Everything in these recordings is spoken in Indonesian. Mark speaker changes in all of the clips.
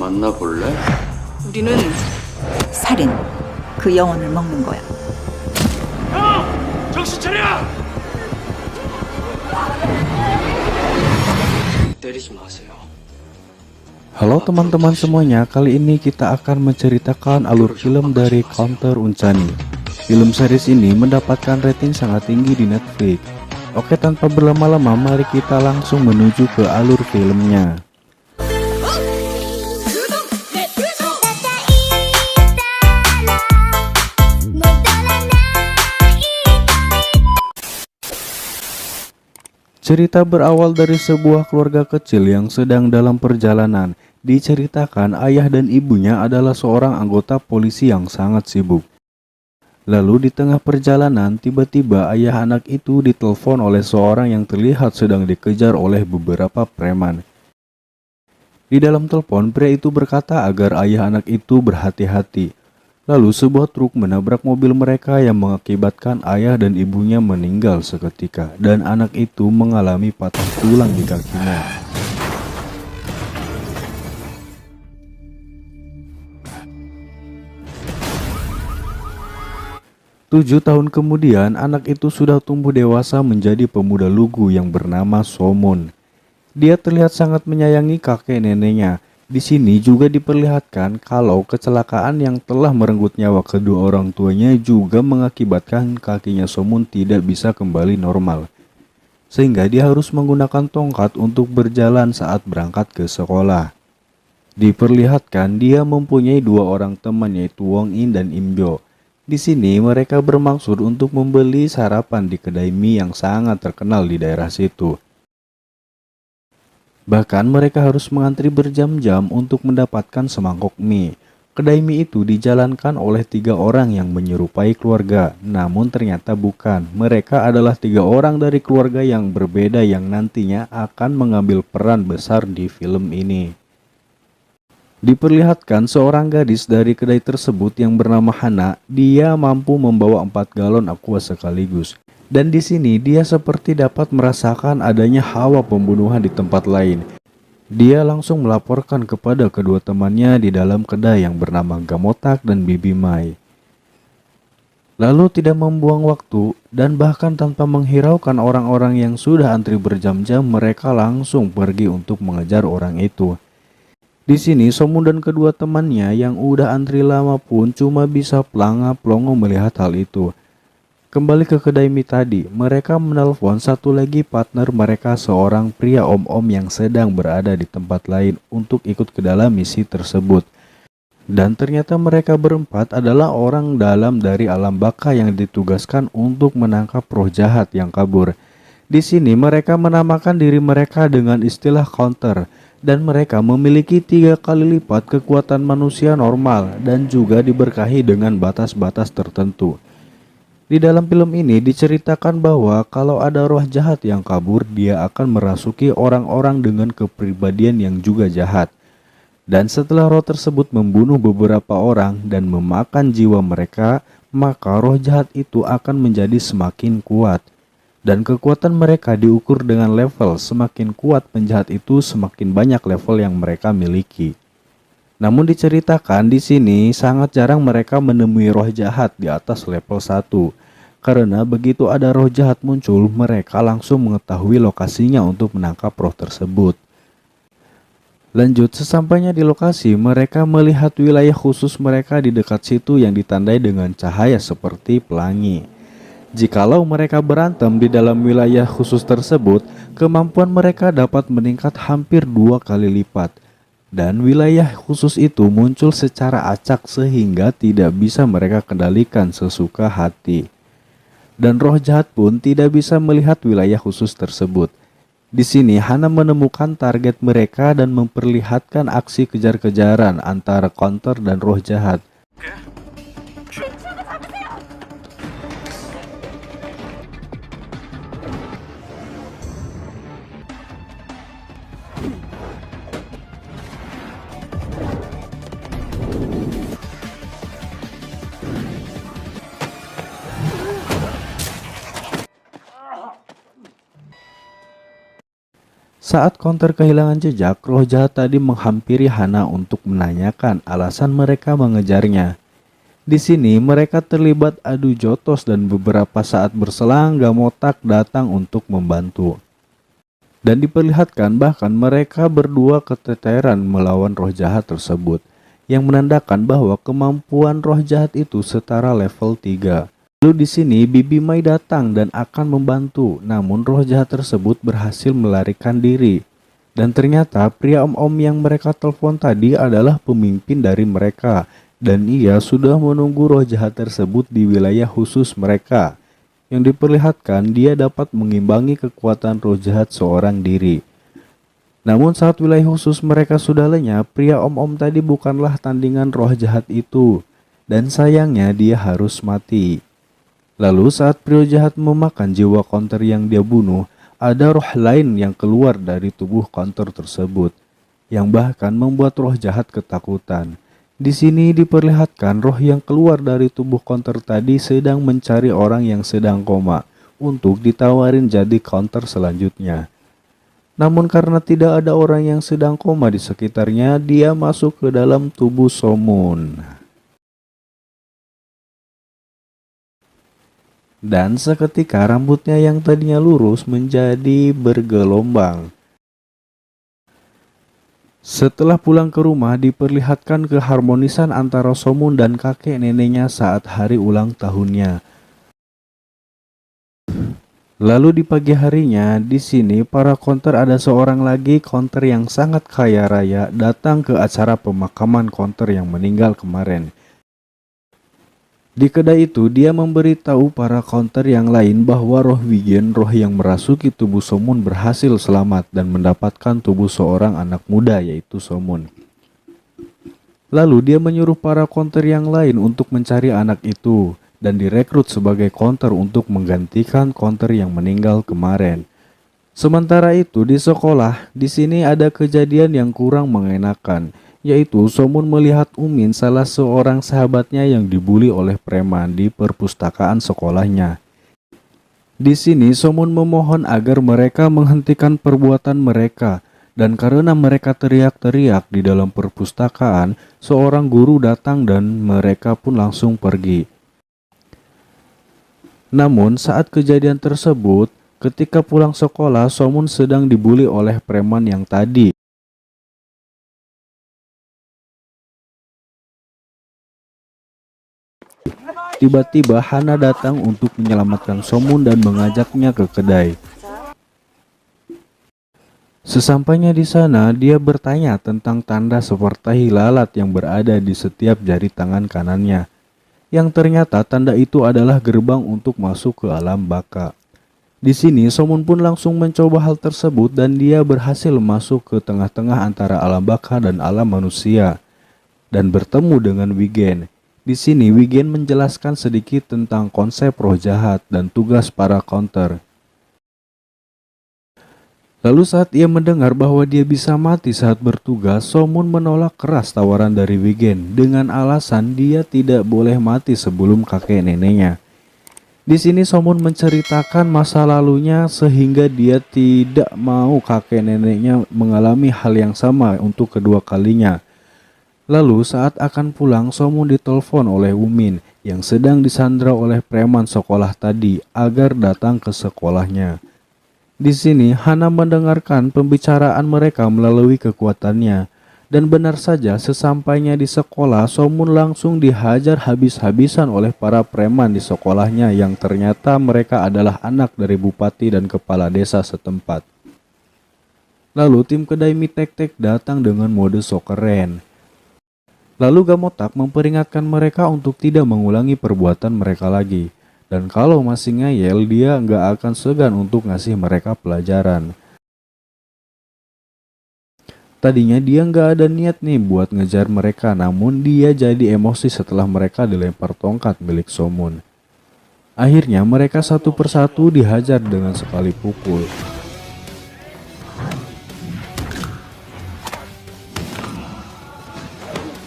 Speaker 1: 만나볼래?
Speaker 2: 우리는
Speaker 3: 살인. 그 영혼을 먹는 거야.
Speaker 4: 형! 정신 차려!
Speaker 1: 때리지 마세요.
Speaker 5: Halo teman-teman semuanya, kali ini kita akan menceritakan alur film dari Counter Uncanny. Film series ini mendapatkan rating sangat tinggi di Netflix. Oke, tanpa berlama-lama mari kita langsung menuju ke alur filmnya. Cerita berawal dari sebuah keluarga kecil yang sedang dalam perjalanan. Diceritakan ayah dan ibunya adalah seorang anggota polisi yang sangat sibuk. Lalu di tengah perjalanan tiba-tiba ayah anak itu ditelepon oleh seorang yang terlihat sedang dikejar oleh beberapa preman. Di dalam telepon pria itu berkata agar ayah anak itu berhati-hati. Lalu sebuah truk menabrak mobil mereka yang mengakibatkan ayah dan ibunya meninggal seketika dan anak itu mengalami patah tulang di kakinya. Tujuh tahun kemudian anak itu sudah tumbuh dewasa menjadi pemuda lugu yang bernama Somon. Dia terlihat sangat menyayangi kakek neneknya. Di sini juga diperlihatkan kalau kecelakaan yang telah merenggut nyawa kedua orang tuanya juga mengakibatkan kakinya Somun tidak bisa kembali normal. Sehingga dia harus menggunakan tongkat untuk berjalan saat berangkat ke sekolah. Diperlihatkan dia mempunyai dua orang teman yaitu Wong In dan Im Jo. Di sini mereka bermaksud untuk membeli sarapan di kedai mie yang sangat terkenal di daerah situ. Bahkan mereka harus mengantri berjam-jam untuk mendapatkan semangkok mie. Kedai mie itu dijalankan oleh 3 orang yang menyerupai keluarga, namun ternyata bukan. Mereka adalah 3 orang dari keluarga yang berbeda yang nantinya akan mengambil peran besar di film ini. Diperlihatkan seorang gadis dari kedai tersebut yang bernama Hana, dia mampu membawa 4 galon aqua sekaligus. Dan di sini dia seperti dapat merasakan adanya hawa pembunuhan di tempat lain. Dia langsung melaporkan kepada kedua temannya di dalam kedai yang bernama Gamotak dan Bibi Mai. Lalu tidak membuang waktu dan bahkan tanpa menghiraukan orang-orang yang sudah antri berjam-jam, mereka langsung pergi untuk mengejar orang itu. Di sini Somun dan kedua temannya yang udah antri lama pun cuma bisa pelanga-pelongo melihat hal itu. Kembali ke kedai mie tadi, mereka menelpon satu lagi partner mereka, seorang pria om-om yang sedang berada di tempat lain untuk ikut ke dalam misi tersebut. Dan ternyata mereka berempat adalah orang dalam dari alam baka yang ditugaskan untuk menangkap roh jahat yang kabur. Di sini mereka menamakan diri mereka dengan istilah counter. Dan mereka memiliki 3 kali lipat kekuatan manusia normal dan juga diberkahi dengan batas-batas tertentu. Di dalam film ini diceritakan bahwa kalau ada roh jahat yang kabur, dia akan merasuki orang-orang dengan kepribadian yang juga jahat. Dan setelah roh tersebut membunuh beberapa orang dan memakan jiwa mereka, maka roh jahat itu akan menjadi semakin kuat. Dan kekuatan mereka diukur dengan level, semakin kuat penjahat itu semakin banyak level yang mereka miliki. Namun diceritakan di sini sangat jarang mereka menemui roh jahat di atas level 1. Karena begitu ada roh jahat muncul, mereka langsung mengetahui lokasinya untuk menangkap roh tersebut. Lanjut, sesampainya di lokasi, mereka melihat wilayah khusus mereka di dekat situ yang ditandai dengan cahaya seperti pelangi. Jikalau mereka berantem di dalam wilayah khusus tersebut, kemampuan mereka dapat meningkat hampir 2 kali lipat. Dan wilayah khusus itu muncul secara acak sehingga tidak bisa mereka kendalikan sesuka hati. Dan roh jahat pun tidak bisa melihat wilayah khusus tersebut. Di sini Hana menemukan target mereka dan memperlihatkan aksi kejar-kejaran antara counter dan roh jahat. Saat Counter kehilangan jejak, roh jahat tadi menghampiri Hana untuk menanyakan alasan mereka mengejarnya. Di sini mereka terlibat adu jotos dan beberapa saat berselang Gamotak datang untuk membantu. Dan diperlihatkan bahkan mereka berdua keteteran melawan roh jahat tersebut, yang menandakan bahwa kemampuan roh jahat itu setara level 3. Lalu di sini Bibi Mai datang dan akan membantu, namun roh jahat tersebut berhasil melarikan diri. Dan ternyata pria om-om yang mereka telepon tadi adalah pemimpin dari mereka, dan ia sudah menunggu roh jahat tersebut di wilayah khusus mereka. Yang diperlihatkan dia dapat mengimbangi kekuatan roh jahat seorang diri. Namun saat wilayah khusus mereka sudah lenyap, pria om-om tadi bukanlah tandingan roh jahat itu, dan sayangnya dia harus mati. Lalu saat pria jahat memakan jiwa Counter yang dia bunuh, ada roh lain yang keluar dari tubuh Counter tersebut, yang bahkan membuat roh jahat ketakutan. Di sini diperlihatkan roh yang keluar dari tubuh Counter tadi sedang mencari orang yang sedang koma untuk ditawarin jadi Counter selanjutnya. Namun karena tidak ada orang yang sedang koma di sekitarnya, dia masuk ke dalam tubuh Somun. Dan seketika rambutnya yang tadinya lurus menjadi bergelombang. Setelah pulang ke rumah, diperlihatkan keharmonisan antara Somun dan kakek neneknya saat hari ulang tahunnya. Lalu di pagi harinya, di sini para Counter ada seorang lagi Counter yang sangat kaya raya datang ke acara pemakaman Counter yang meninggal kemarin. Di kedai itu, dia memberitahu para Counter yang lain bahwa roh Wigen, roh yang merasuki tubuh Somun berhasil selamat dan mendapatkan tubuh seorang anak muda yaitu Somun. Lalu dia menyuruh para Counter yang lain untuk mencari anak itu dan direkrut sebagai Counter untuk menggantikan Counter yang meninggal kemarin. Sementara itu di sekolah, di sini ada kejadian yang kurang mengenakan, yaitu Somun melihat Umin, salah seorang sahabatnya yang dibuli oleh preman di perpustakaan sekolahnya. Di sini Somun memohon agar mereka menghentikan perbuatan mereka, dan karena mereka teriak-teriak di dalam perpustakaan, seorang guru datang dan mereka pun langsung pergi. Namun saat kejadian tersebut, ketika pulang sekolah, Somun sedang dibuli oleh preman yang tadi. Tiba-tiba Hana datang untuk menyelamatkan Somun dan mengajaknya ke kedai. Sesampainya di sana, dia bertanya tentang tanda seperti lalat yang berada di setiap jari tangan kanannya. Yang ternyata tanda itu adalah gerbang untuk masuk ke alam baka. Di sini Somun pun langsung mencoba hal tersebut dan dia berhasil masuk ke tengah-tengah antara alam baka dan alam manusia dan bertemu dengan Wigen. Di sini Wigen menjelaskan sedikit tentang konsep roh jahat dan tugas para Counter. Lalu saat ia mendengar bahwa dia bisa mati saat bertugas, Somun menolak keras tawaran dari Wigen dengan alasan dia tidak boleh mati sebelum kakek neneknya. Di sini Somun menceritakan masa lalunya sehingga dia tidak mau kakek neneknya mengalami hal yang sama untuk kedua kalinya. Lalu saat akan pulang, Somun ditelepon oleh Umin yang sedang disandra oleh preman sekolah tadi agar datang ke sekolahnya. Di sini Hana mendengarkan pembicaraan mereka melalui kekuatannya. Dan benar saja sesampainya di sekolah, Somun langsung dihajar habis-habisan oleh para preman di sekolahnya yang ternyata mereka adalah anak dari bupati dan kepala desa setempat. Lalu tim kedai mie tek-tek datang dengan mode sok keren. Lalu Gamotak memperingatkan mereka untuk tidak mengulangi perbuatan mereka lagi. Dan kalau masih ngeyel, dia nggak akan segan untuk ngasih mereka pelajaran. Tadinya dia nggak ada niat nih buat ngejar mereka, namun dia jadi emosi setelah mereka dilempar tongkat milik Somun. Akhirnya mereka satu persatu dihajar dengan sekali pukul.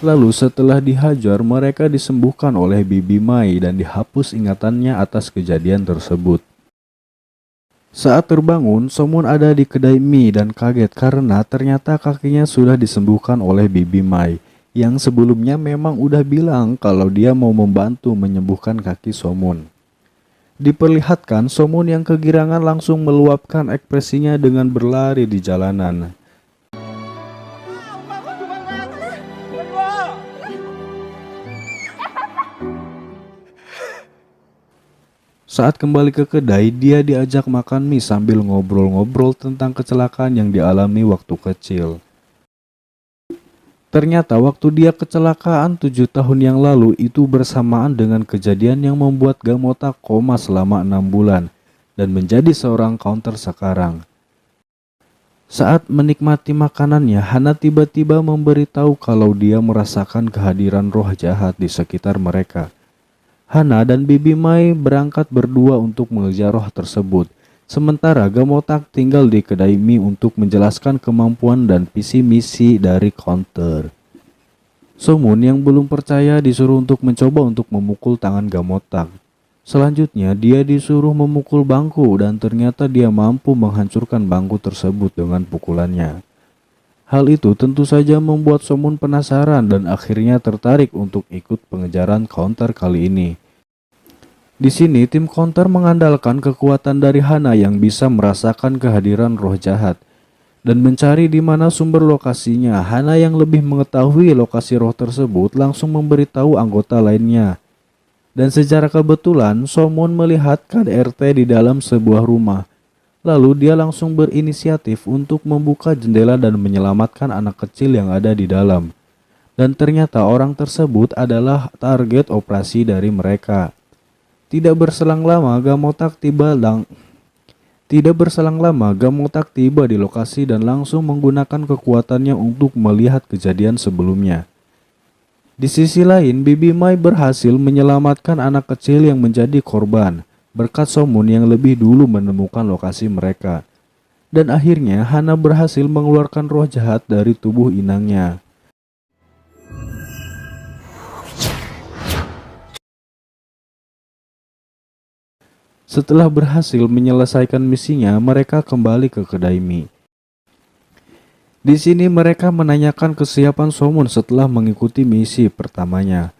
Speaker 5: Lalu setelah dihajar, mereka disembuhkan oleh Bibi Mai dan dihapus ingatannya atas kejadian tersebut. Saat terbangun, Somun ada di kedai mie dan kaget karena ternyata kakinya sudah disembuhkan oleh Bibi Mai yang sebelumnya memang udah bilang kalau dia mau membantu menyembuhkan kaki Somun. Diperlihatkan Somun yang kegirangan langsung meluapkan ekspresinya dengan berlari di jalanan. Saat kembali ke kedai, dia diajak makan mie sambil ngobrol-ngobrol tentang kecelakaan yang dialami waktu kecil. Ternyata waktu dia kecelakaan 7 tahun yang lalu itu bersamaan dengan kejadian yang membuat Gamota koma selama 6 bulan dan menjadi seorang counter sekarang. Saat menikmati makanannya, Hana tiba-tiba memberitahu kalau dia merasakan kehadiran roh jahat di sekitar mereka. Hana dan Bibi Mai berangkat berdua untuk mengejar roh tersebut. Sementara Gamotak tinggal di kedai mie untuk menjelaskan kemampuan dan visi misi dari counter. Somun yang belum percaya disuruh untuk mencoba untuk memukul tangan Gamotak. Selanjutnya dia disuruh memukul bangku dan ternyata dia mampu menghancurkan bangku tersebut dengan pukulannya. Hal itu tentu saja membuat Somun penasaran dan akhirnya tertarik untuk ikut pengejaran counter kali ini. Di sini tim counter mengandalkan kekuatan dari Hana yang bisa merasakan kehadiran roh jahat dan mencari di mana sumber lokasinya. Hana yang lebih mengetahui lokasi roh tersebut langsung memberitahu anggota lainnya. Dan secara kebetulan Somun melihat KDRT di dalam sebuah rumah. Lalu dia langsung berinisiatif untuk membuka jendela dan menyelamatkan anak kecil yang ada di dalam. Dan ternyata orang tersebut adalah target operasi dari mereka. Tidak berselang lama Gamotak tiba di lokasi dan langsung menggunakan kekuatannya untuk melihat kejadian sebelumnya. Di sisi lain, Bibi Mai berhasil menyelamatkan anak kecil yang menjadi korban berkat Somun yang lebih dulu menemukan lokasi mereka. Dan akhirnya Hana berhasil mengeluarkan roh jahat dari tubuh inangnya. Setelah berhasil menyelesaikan misinya, mereka kembali ke kedai mie. Di sini mereka menanyakan kesiapan Somun setelah mengikuti misi pertamanya.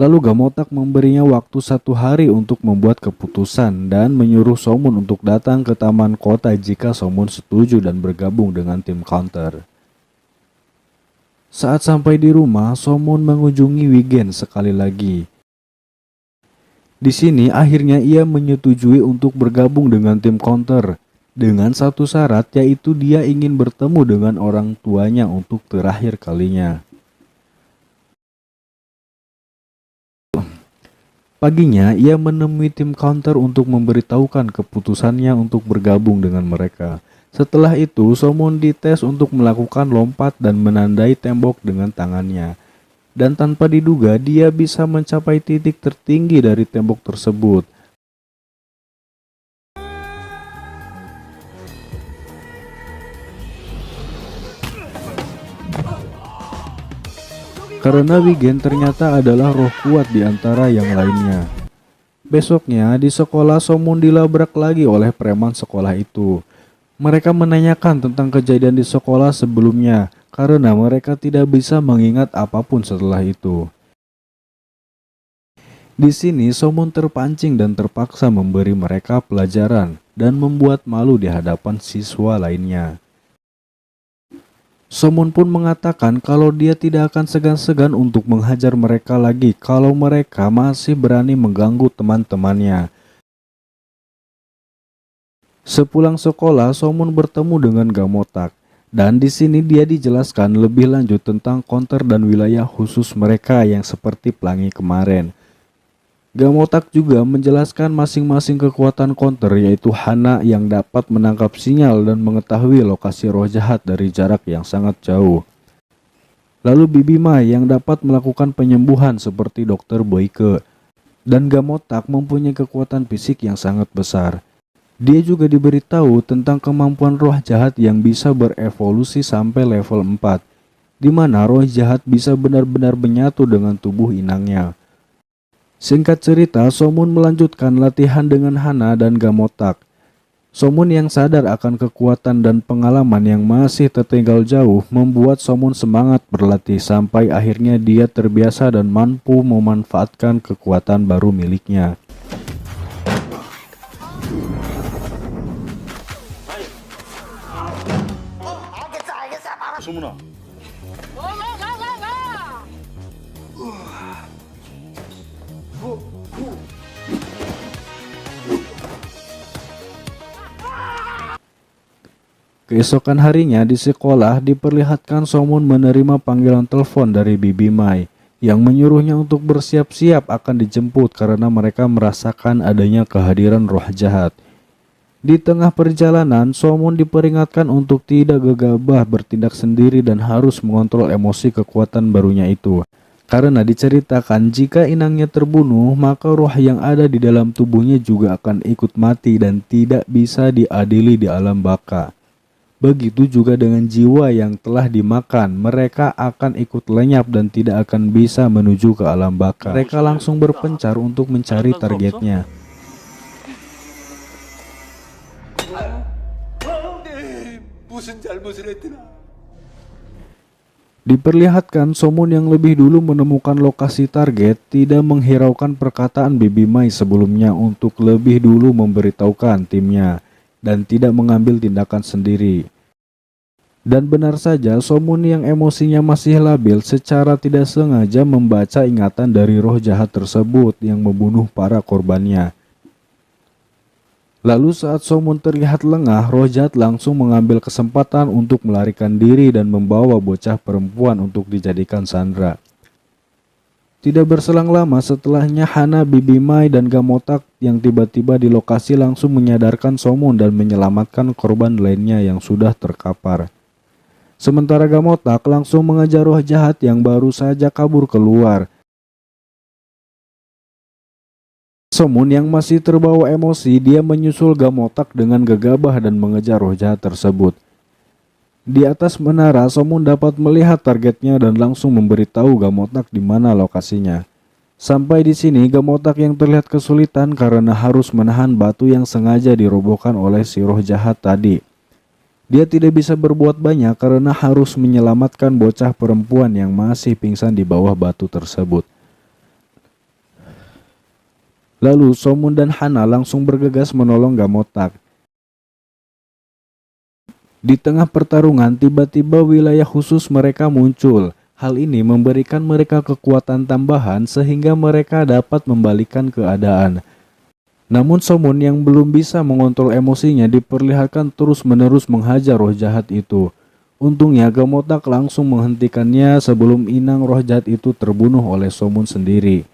Speaker 5: Lalu Gamotak memberinya waktu 1 hari untuk membuat keputusan dan menyuruh Somun untuk datang ke taman kota jika Somun setuju dan bergabung dengan tim counter. Saat sampai di rumah, Somun mengunjungi Wigen sekali lagi. Di sini akhirnya ia menyetujui untuk bergabung dengan tim counter dengan satu syarat, yaitu dia ingin bertemu dengan orang tuanya untuk terakhir kalinya. Paginya ia menemui tim counter untuk memberitahukan keputusannya untuk bergabung dengan mereka. Setelah itu Somun dites untuk melakukan lompat dan menandai tembok dengan tangannya. Dan tanpa diduga dia bisa mencapai titik tertinggi dari tembok tersebut. Karena Wigen ternyata adalah roh kuat di antara yang lainnya. Besoknya di sekolah Somun dilabrak lagi oleh preman sekolah itu. Mereka menanyakan tentang kejadian di sekolah sebelumnya karena mereka tidak bisa mengingat apapun setelah itu. Di sini Somun terpancing dan terpaksa memberi mereka pelajaran dan membuat malu di hadapan siswa lainnya. Somun pun mengatakan kalau dia tidak akan segan-segan untuk menghajar mereka lagi kalau mereka masih berani mengganggu teman-temannya. Sepulang sekolah, Somun bertemu dengan Gamotak. Dan di sini dia dijelaskan lebih lanjut tentang counter dan wilayah khusus mereka yang seperti pelangi kemarin. Gamotak juga menjelaskan masing-masing kekuatan counter, yaitu Hana yang dapat menangkap sinyal dan mengetahui lokasi roh jahat dari jarak yang sangat jauh. Lalu Bibi Mai yang dapat melakukan penyembuhan seperti Dr. Boyke. Dan Gamotak mempunyai kekuatan fisik yang sangat besar. Dia juga diberitahu tentang kemampuan roh jahat yang bisa berevolusi sampai level 4, di mana roh jahat bisa benar-benar menyatu dengan tubuh inangnya. Singkat cerita, Somun melanjutkan latihan dengan Hana dan Gamotak. Somun yang sadar akan kekuatan dan pengalaman yang masih tertinggal jauh membuat Somun semangat berlatih sampai akhirnya dia terbiasa dan mampu memanfaatkan kekuatan baru miliknya.
Speaker 4: 소문아.
Speaker 5: Keesokan harinya di sekolah diperlihatkan Somun menerima panggilan telepon dari Bibi Mai yang menyuruhnya untuk bersiap-siap akan dijemput karena mereka merasakan adanya kehadiran roh jahat. Di tengah perjalanan, Somun diperingatkan untuk tidak gegabah bertindak sendiri dan harus mengontrol emosi kekuatan barunya itu. Karena diceritakan jika inangnya terbunuh, maka roh yang ada di dalam tubuhnya juga akan ikut mati dan tidak bisa diadili di alam baka. Begitu juga dengan jiwa yang telah dimakan, mereka akan ikut lenyap dan tidak akan bisa menuju ke alam baka. Mereka langsung berpencar untuk mencari targetnya. Diperlihatkan Somun yang lebih dulu menemukan lokasi target tidak menghiraukan perkataan Bibi Mai sebelumnya untuk lebih dulu memberitahukan timnya dan tidak mengambil tindakan sendiri. Dan benar saja Somun yang emosinya masih labil secara tidak sengaja membaca ingatan dari roh jahat tersebut yang membunuh para korbannya. Lalu saat Somun terlihat lengah, roh jahat langsung mengambil kesempatan untuk melarikan diri dan membawa bocah perempuan untuk dijadikan sandera. Tidak berselang lama setelahnya Hana, Bibi Mai, dan Gamotak yang tiba-tiba di lokasi langsung menyadarkan Somun dan menyelamatkan korban lainnya yang sudah terkapar. Sementara Gamotak langsung mengejar roh jahat yang baru saja kabur keluar. Somun yang masih terbawa emosi, dia menyusul Gamotak dengan gegabah dan mengejar roh jahat tersebut. Di atas menara, Somun dapat melihat targetnya dan langsung memberitahu Gamotak di mana lokasinya. Sampai di sini, Gamotak yang terlihat kesulitan karena harus menahan batu yang sengaja dirobohkan oleh si roh jahat tadi. Dia tidak bisa berbuat banyak karena harus menyelamatkan bocah perempuan yang masih pingsan di bawah batu tersebut. Lalu Somun dan Hana langsung bergegas menolong Gamotak. Di tengah pertarungan, tiba-tiba wilayah khusus mereka muncul. Hal ini memberikan mereka kekuatan tambahan sehingga mereka dapat membalikan keadaan. Namun Somun yang belum bisa mengontrol emosinya diperlihatkan terus-menerus menghajar roh jahat itu. Untungnya Gamotak langsung menghentikannya sebelum inang roh jahat itu terbunuh oleh Somun sendiri.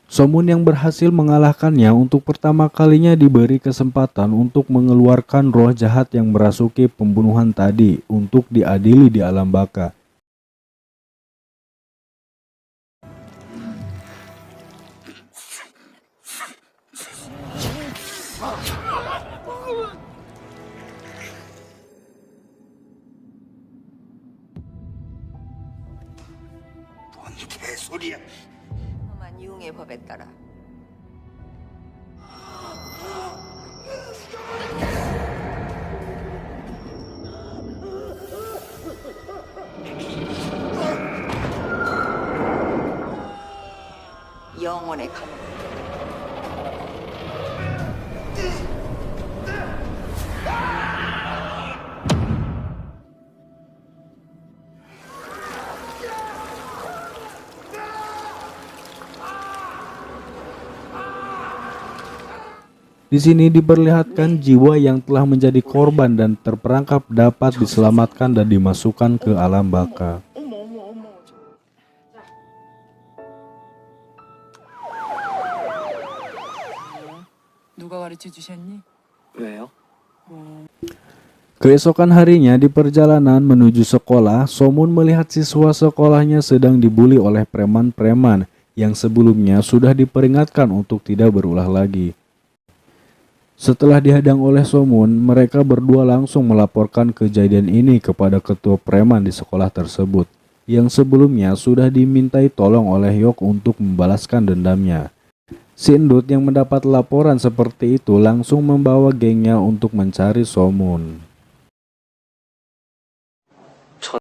Speaker 5: Somun yang berhasil mengalahkannya untuk pertama kalinya diberi kesempatan untuk mengeluarkan roh jahat yang merasuki pembunuhan tadi untuk diadili di alam baka.
Speaker 4: 뭔 개소리야.
Speaker 3: 만 이용의 법에 따라 영원의 감옥.
Speaker 5: Di sini diperlihatkan jiwa yang telah menjadi korban dan terperangkap dapat diselamatkan dan dimasukkan ke alam baka.
Speaker 1: 누가 가르쳐 주셨니?
Speaker 4: 왜요?
Speaker 5: Keesokan harinya di perjalanan menuju sekolah, Somun melihat siswa sekolahnya sedang dibuli oleh preman-preman yang sebelumnya sudah diperingatkan untuk tidak berulah lagi. Setelah dihadang oleh Somun, mereka berdua langsung melaporkan kejadian ini kepada ketua preman di sekolah tersebut, yang sebelumnya sudah dimintai tolong oleh Yok untuk membalaskan dendamnya. Si Endut yang mendapat laporan seperti itu langsung membawa gengnya untuk mencari Somun.